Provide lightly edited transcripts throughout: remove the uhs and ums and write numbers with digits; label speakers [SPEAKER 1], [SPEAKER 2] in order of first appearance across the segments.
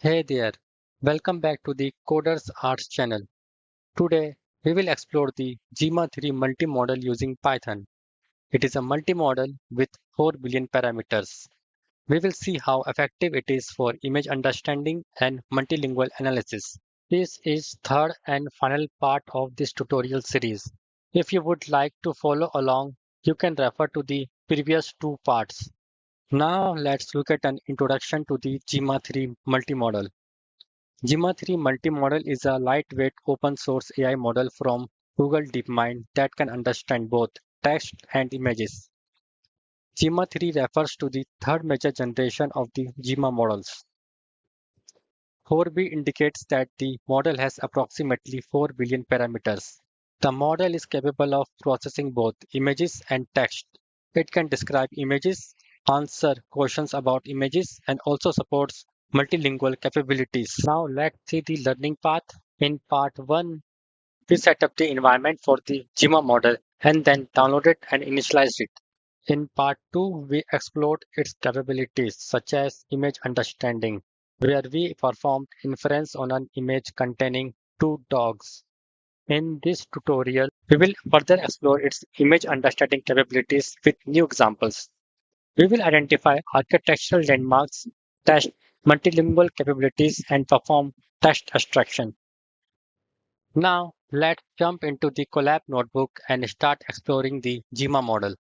[SPEAKER 1] Hey there, welcome back to the Codersarts channel. Today, we will explore the Gemma 3 multimodal using Python. It is a multimodal with 4 billion parameters. We will see how effective it is for image understanding and multilingual analysis. This is third and final part of this tutorial series. If you would like to follow along, you can refer to the previous two parts. Now let's look at an introduction to the Gemma 3 multimodal. Gemma 3 Multimodal is a lightweight open source AI model from Google DeepMind that can understand both text and images. Gemma 3 refers to the third major generation of the Gemma models. 4B indicates that the model has approximately 4 billion parameters. The model is capable of processing both images and text. It can describe images, answer questions about images, and also supports multilingual capabilities. Now let's see the learning path. In part 1, we set up the environment for the Gemma model and then downloaded and initialized it. In part 2, we explored its capabilities such as image understanding, where we performed inference on an image containing two dogs. In this tutorial, we will further explore its image understanding capabilities with new examples. We will identify architectural landmarks, test multilingual capabilities, and perform text abstraction. Now, let's jump into the Colab notebook and start exploring the Gemma model.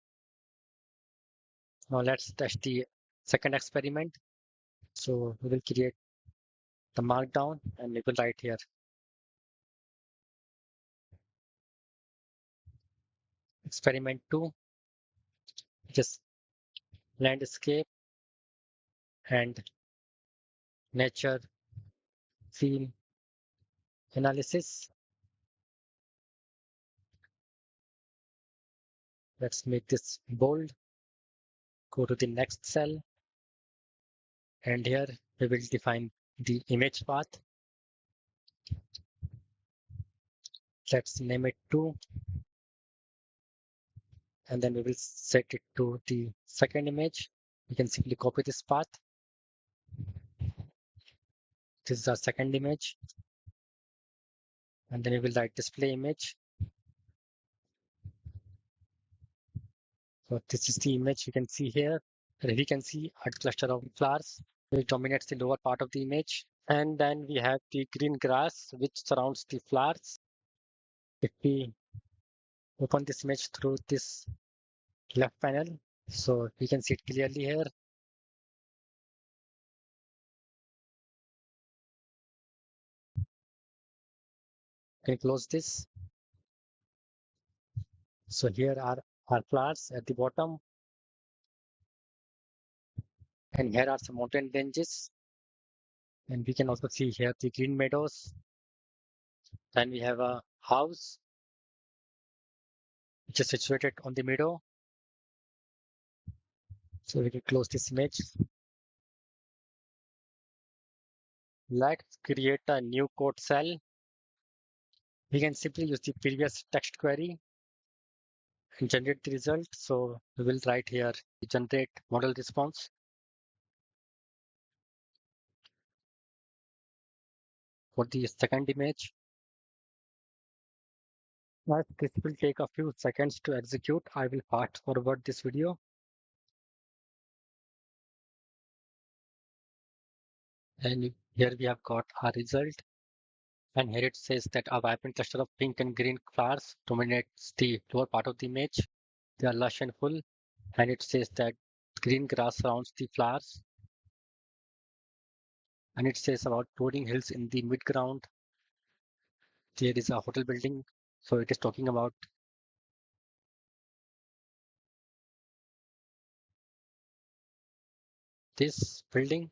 [SPEAKER 1] Now, let's test the second experiment. So, we will create the markdown and we will write here experiment 2, just landscape and nature scene analysis. Let's make this bold. Go to the next cell, and here we will define the image path. Let's name it 2, and then we will set it to the second image. We can simply copy this path. This is our second image, and then we will write display image. So this is the image you can see here. We can see a cluster of flowers which dominates the lower part of the image. And then we have the green grass which surrounds the flowers. If we open this image through this left panel, so we can see it clearly here. Can close this. So here are our flowers at the bottom, and here are some mountain ranges. And we can also see here the green meadows. Then we have a house which is situated on the meadow. So we can close this image. Let's create a new code cell. We can simply use the previous text query and generate the result. So we will write here generate model response. For the second image. As this will take a few seconds to execute, I will fast forward this video. And here we have got our result. And here it says that a vibrant cluster of pink and green flowers dominates the lower part of the image. They are lush and full. And it says that green grass surrounds the flowers. And it says about rolling hills in the midground. There is a hotel building. So it is talking about this building.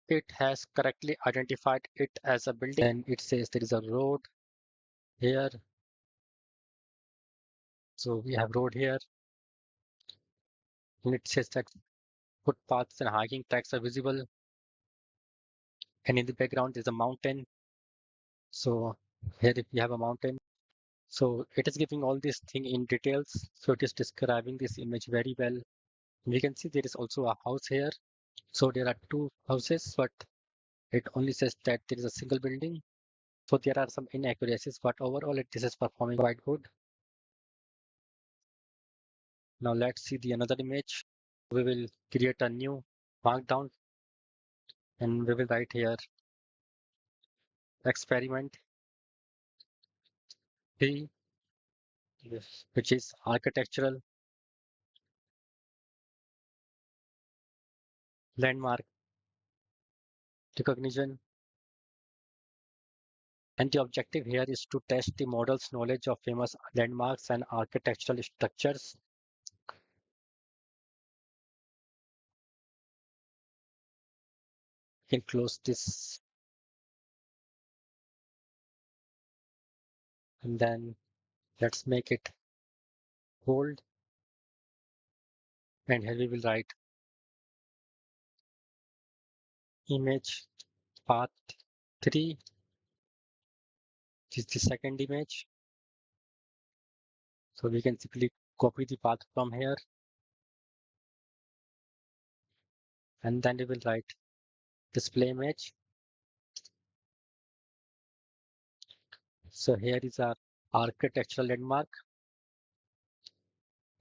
[SPEAKER 1] It has correctly identified it as a building. And it says there is a road here. So we have road here. And it says that footpaths and hiking tracks are visible. And in the background is a mountain. So here if we have a mountain. So it is giving all this thing in details. So it is describing this image very well. We can see there is also a house here. So there are two houses, but It only says that there is a single building. So there are some inaccuracies, but overall this is performing quite good. Now let's see the another image. We will create a new markdown and we will write here experiment 3, which is architectural landmark recognition. And the objective here is to test the model's knowledge of famous landmarks and architectural structures. You can close this and then let's make it bold. And here we will write image path 3. This is the second image. So we can simply copy the path from here and then we will write display image. So here is our architectural landmark.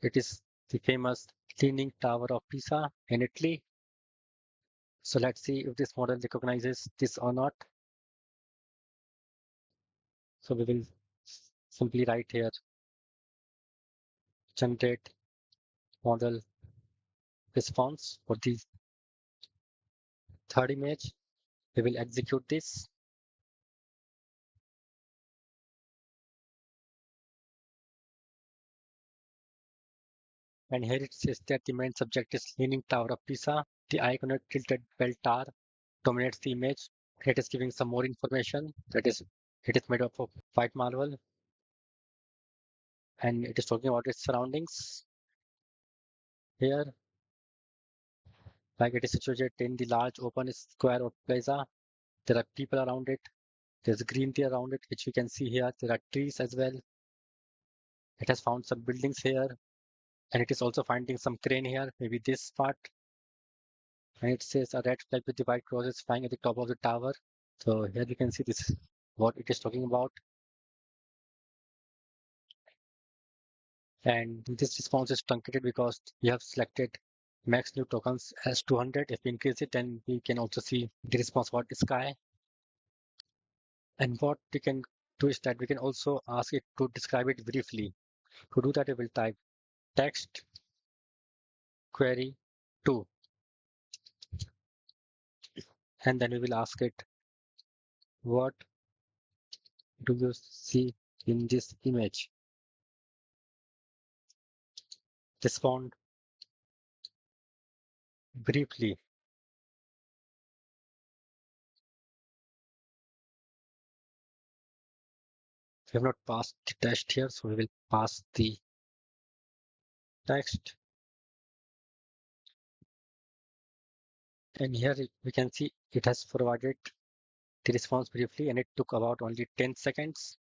[SPEAKER 1] It is the famous Leaning Tower of Pisa in Italy. So let's see if this model recognizes this or not. So we will simply write here generate model response for the third image. We will execute this. And here it says that the main subject is Leaning Tower of Pisa. The iconic tilted bell tower dominates the image. It is giving some more information. That is, it is made up of white marble and it is talking about its surroundings. Here, like it is situated in the large open square of plaza. There are people around it. There's greenery around it, which we can see here. There are trees as well. It has found some buildings here, and it is also finding some crane here, maybe this part. And it says a red flag with the white cross is flying at the top of the tower. So here we can see this what it is talking about. And this response is truncated because we have selected max new tokens as 200. If we increase it, then we can also see the response about the sky. And what we can do is that we can also ask it to describe it briefly. To do that, we will type text query 2, and then we will ask it, what do you see in this image? Respond briefly. We have not passed the test here, so we will pass the text. And here we can see it has provided the response briefly, and it took about only 10 seconds.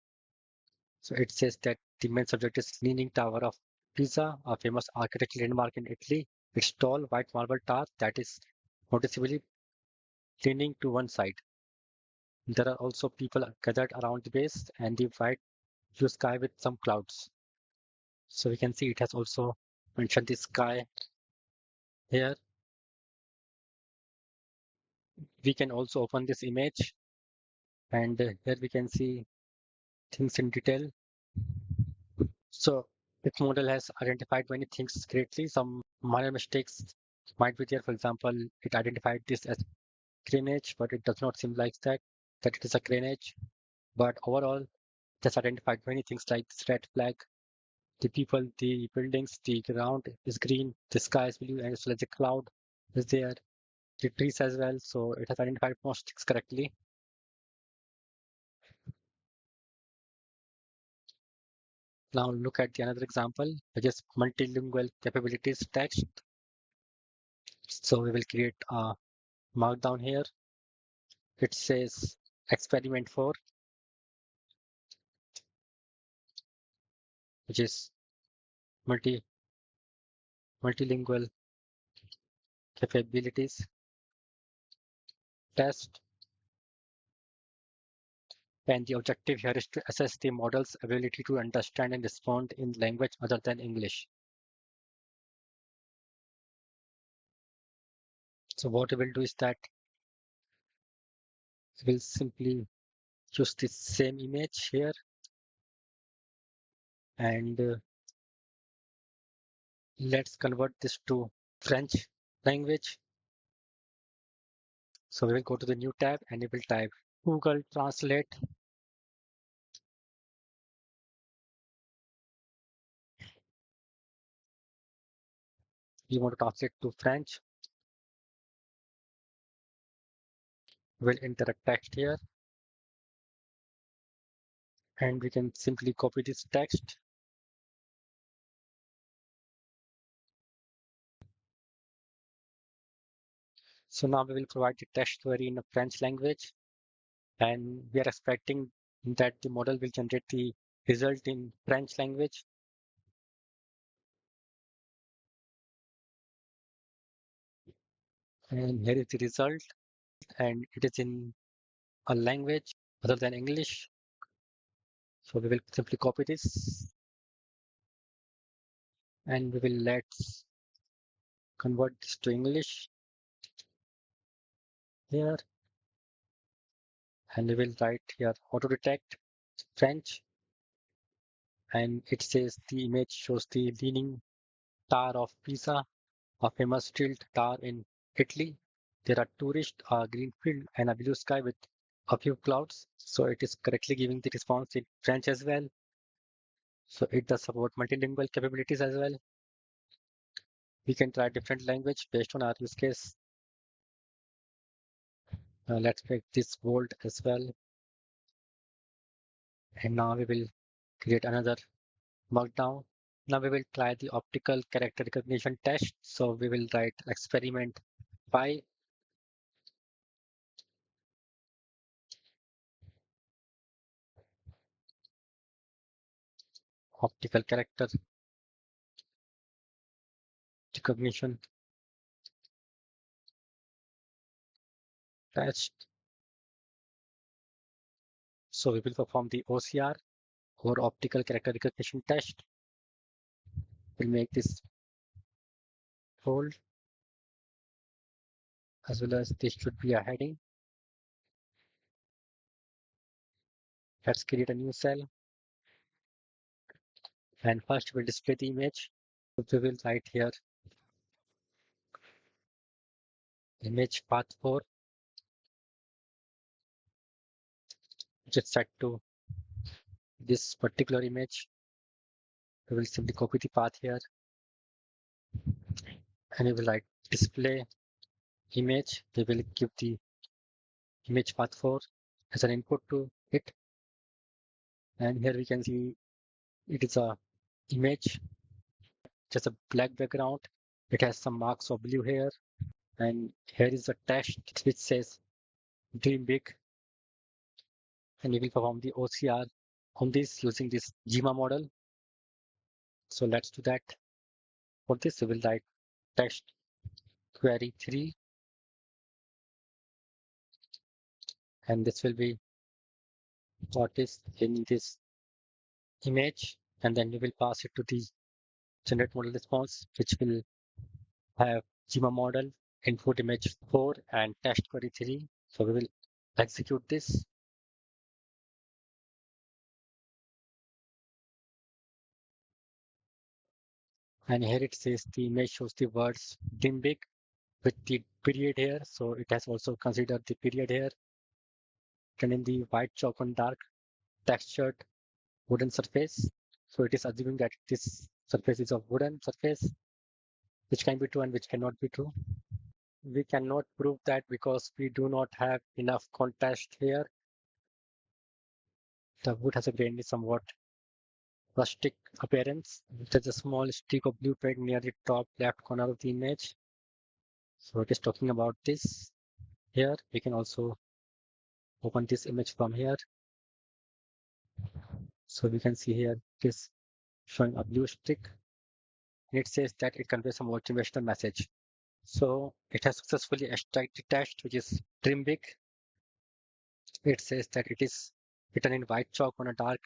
[SPEAKER 1] So it says that the main subject is Leaning Tower of Pisa, a famous architectural landmark in Italy. Its tall white marble tower that is noticeably leaning to one side. There are also people gathered around the base and the white blue sky with some clouds. So we can see it has also mentioned the sky here. We can also open this image and here we can see things in detail. So this model has identified many things greatly. Some minor mistakes might be there. For example, it identified this as craneage, but it does not seem like that it is a craneage. But overall, it has identified many things like this red flag, the people, the buildings, the ground is green, the sky is blue, and as well as the cloud is there, the trees as well. So it has identified most things correctly. Now look at the another example, which is multilingual capabilities text. So we will create a markdown here. It says experiment 4, which is multi multilingual capabilities test. And the objective here is to assess the model's ability to understand and respond in language other than English. So what we will do is that we'll simply use the same image here and let's convert this to French language. So we will go to the new tab and we will type Google Translate. We want to translate to French. We'll enter a text here and we can simply copy this text. So now we will provide the text query in a French language and we are expecting that the model will generate the result in French language. And here is the result and it is in a language other than English. So we will simply copy this and we will let's convert this to English here and we will write here auto detect French and it says the image shows the leaning tower of Pisa, a famous tilt tower in Italy. There are tourists, a green field and a blue sky with a few clouds. So it is correctly giving the response in French as well. So it does support multilingual capabilities as well. We can try different language based on our use case. Let's make this bold as well. And now we will create another markdown. Now we will try the optical character recognition test. So we will write experiment 5 optical character recognition test. So we will perform the OCR or optical character recognition test. We'll make this bold as well as this should be a heading. Let's create a new cell and first we'll display the image. So we will write here image path 4 which is set to this particular image. We will simply copy the path here and we will write display image. We will give the image path 4 as an input to it. And here we can see it is a image, just a black background. It has some marks of blue here. And here is the text which says dream big. And we will perform the OCR on this using this Gemma model. So let's do that. For this, we will write text query 3. And this will be what is in this image. And then we will pass it to the generate model response, which will have Gemma model, input image 4 and text query 3. So we will execute this. And here it says the image shows the words dim big with the period here. So it has also considered the period here. And in the white chalk on dark textured wooden surface. So it is assuming that this surface is a wooden surface, which can be true and which cannot be true. We cannot prove that because we do not have enough contrast here. The wood has a grainy, somewhat rustic appearance. There's a small streak of blue paint near the top left corner of the image. So it is talking about this here. We can also open this image from here. So we can see here it is showing a blue streak. And it says that it conveys a motivational message. So it has successfully extracted the text, which is trim big. It says that it is written in white chalk on a dark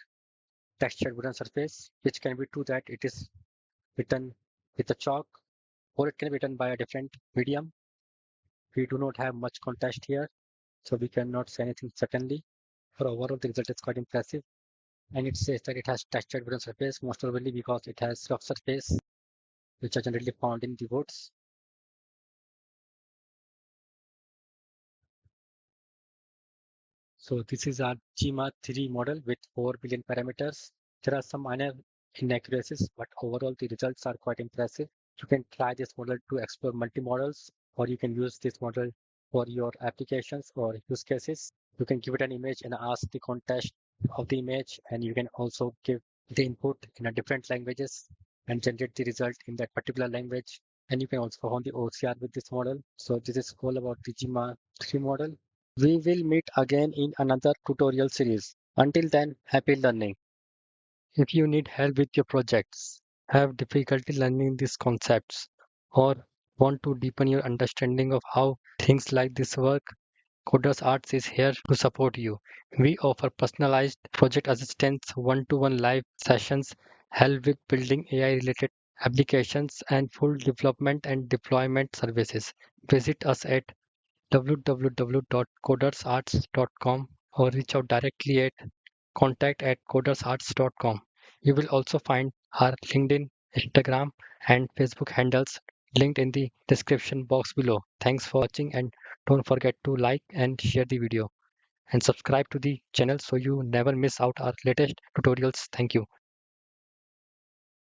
[SPEAKER 1] textured wooden surface, which can be true that it is written with a chalk, or it can be written by a different medium. We do not have much context here, so we cannot say anything certainly. For overall, the result is quite impressive. And it says that it has textured wooden surface, most probably because it has rough surface, which are generally found in the woods. So this is our Gemma 3 model with 4 billion parameters. There are some minor inaccuracies, but overall the results are quite impressive. You can try this model to explore multi-models, or you can use this model for your applications or use cases. You can give it an image and ask the context of the image, and you can also give the input in a different languages and generate the result in that particular language. And you can also perform the OCR with this model. So this is all about the Gemma 3 model. We will meet again in another tutorial series. Until then, happy learning. If you need help with your projects, have difficulty learning these concepts, or want to deepen your understanding of how things like this work, Coders Arts is here to support you. We offer personalized project assistance, one-to-one live sessions, help with building AI-related applications, and full development and deployment services. Visit us at www.codersarts.com or reach out directly at contact@codersarts.com. You will also find our LinkedIn, Instagram, and Facebook handles linked in the description box below. Thanks for watching, and don't forget to like and share the video and subscribe to the channel so you never miss out our latest tutorials. Thank you.